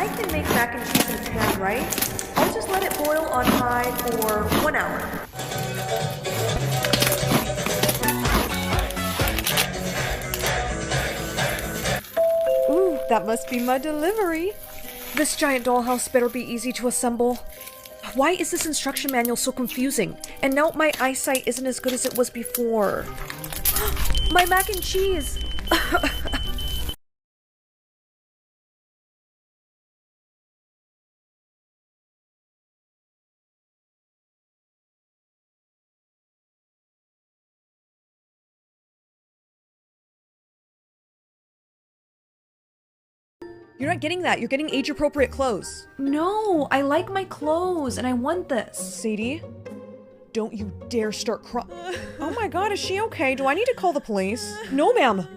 I can make mac and cheese in a pan, right? I'll just let it boil on high for 1 hour. Ooh, that must be my delivery. This giant dollhouse better be easy to assemble. Why is this instruction manual so confusing? And now my eyesight isn't as good as it was before. My mac and cheese! You're not getting that. You're getting age-appropriate clothes. No, I like my clothes and I want this. Sadie, don't you dare start crying. Oh my god, is she okay? Do I need to call the police? No, ma'am.